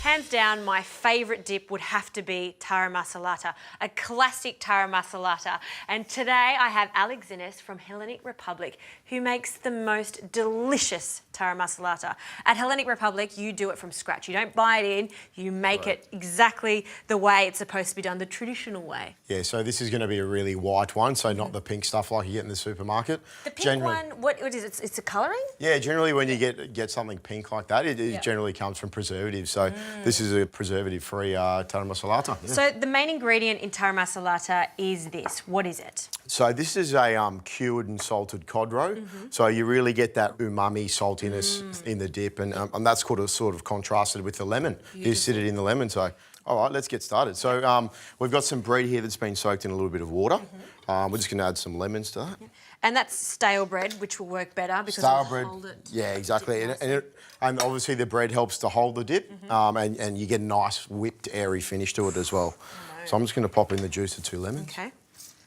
Hands down, my favourite dip would have to be Taramosalata, a classic Taramosalata. And today I have Alex Innes from Hellenic Republic, who makes the most delicious Taramosalata. At Hellenic Republic, you do it from scratch. You don't buy it in, you make it exactly the way it's supposed to be done, the traditional way. Yeah, so this is going to be a really white one, so not the pink stuff like you get in the supermarket. The pink one, what is it? It's a colouring? Yeah, generally when you get something pink like that, it generally comes from preservatives. So this is a preservative-free Taramosalata. Yeah. So the main ingredient in Taramosalata is this. What is it? So this is a cured and salted cod roe. So you really get that umami saltiness in the dip, and that's sort of contrasted with the lemon. You sit it in the lemon. So, all right, let's get started. So we've got some bread here that's been soaked in a little bit of water. We're just going to add some lemons to that. Yeah. And that's stale bread, which will work better because stale it'll bread, hold it. yeah, exactly. And obviously the bread helps to hold the dip, and you get a nice whipped, airy finish to it as well. So I'm just going to pop in the juice of 2 lemons. Okay.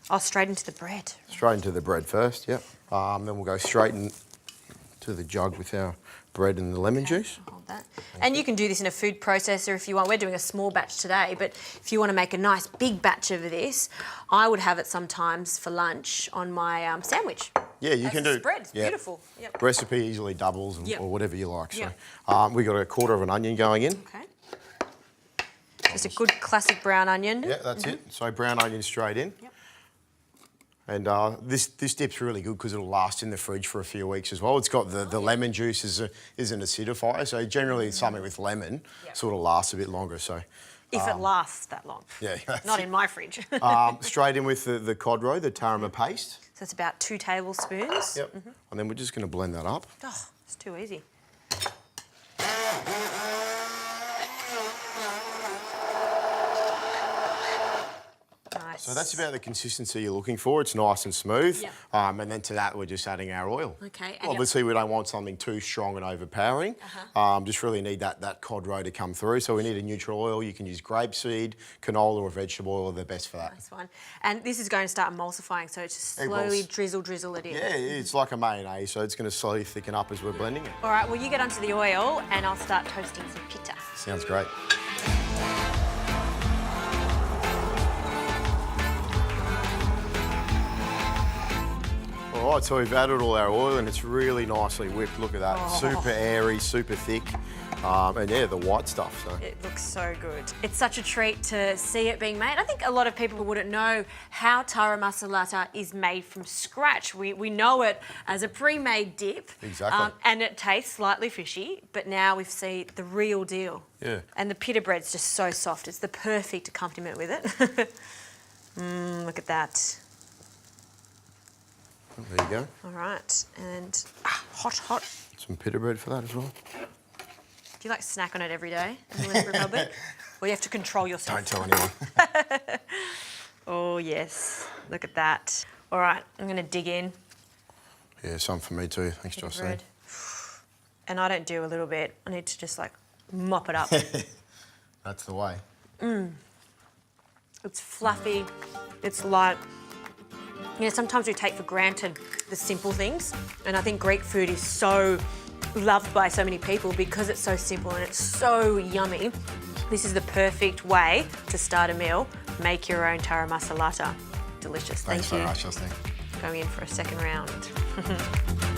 Oh, straight into the bread. Straight into the bread first, yep. Then we'll go straight into the jug with our bread and the lemon juice. Hold that. And you can do this in a food processor if you want. We're doing a small batch today, but if you want to make a nice big batch of this, I would have it sometimes for lunch on my sandwich. Yeah, you can do. Bread, it's beautiful. Yep. Recipe easily doubles or whatever you like. Yep. So we've got a 1/4 of an onion going in. Okay. Just a good classic brown onion. Yeah, that's it. So brown onion straight in. Yep. And this dip's really good because it'll last in the fridge for a few weeks as well. It's got the lemon juice is an acidifier, so generally something with lemon sort of lasts a bit longer. So if it lasts that long. Yeah. Not in my fridge. Straight in with the cod roe, the tarama paste. So it's about 2 tablespoons. Yep. And then we're just going to blend that up. Oh, it's too easy. Nice. So that's about the consistency you're looking for. It's nice and smooth. Yep. And then to that, we're just adding our oil. Okay. And obviously, we don't want something too strong and overpowering. Just really need that cod roe to come through. So we need a neutral oil. You can use grapeseed, canola or vegetable oil. They're best for that. Nice one. And this is going to start emulsifying, so it's just slowly drizzle it in. Yeah, it's like a mayonnaise, so it's going to slowly thicken up as we're blending it. All right, well, you get onto the oil and I'll start toasting some pita. Sounds great. All right, so we've added all our oil and it's really nicely whipped. Look at that, super airy, super thick. And yeah, the white stuff. So. It looks so good. It's such a treat to see it being made. I think a lot of people wouldn't know how Taramosalata is made from scratch. We know it as a pre-made dip. Exactly. And it tastes slightly fishy, but now we've seen the real deal. Yeah. And the pita bread's just so soft. It's the perfect accompaniment with it. Look at that. There you go. All right, and hot. Some pita bread for that as well. Do you like snack on it every day in the Republic? Or you have to control yourself? Don't tell anyone. Oh, yes. Look at that. All right, I'm going to dig in. Yeah, some for me too. Thanks, Jocelyn. And I don't do a little bit. I need to just, like, mop it up. That's the way. It's fluffy. It's light. You know, sometimes we take for granted the simple things. And I think Greek food is so loved by so many people because it's so simple and it's so yummy. This is the perfect way to start a meal. Make your own Taramosalata. Delicious. Thanks Thank you. so much, Jocelyn. Going in for a second round.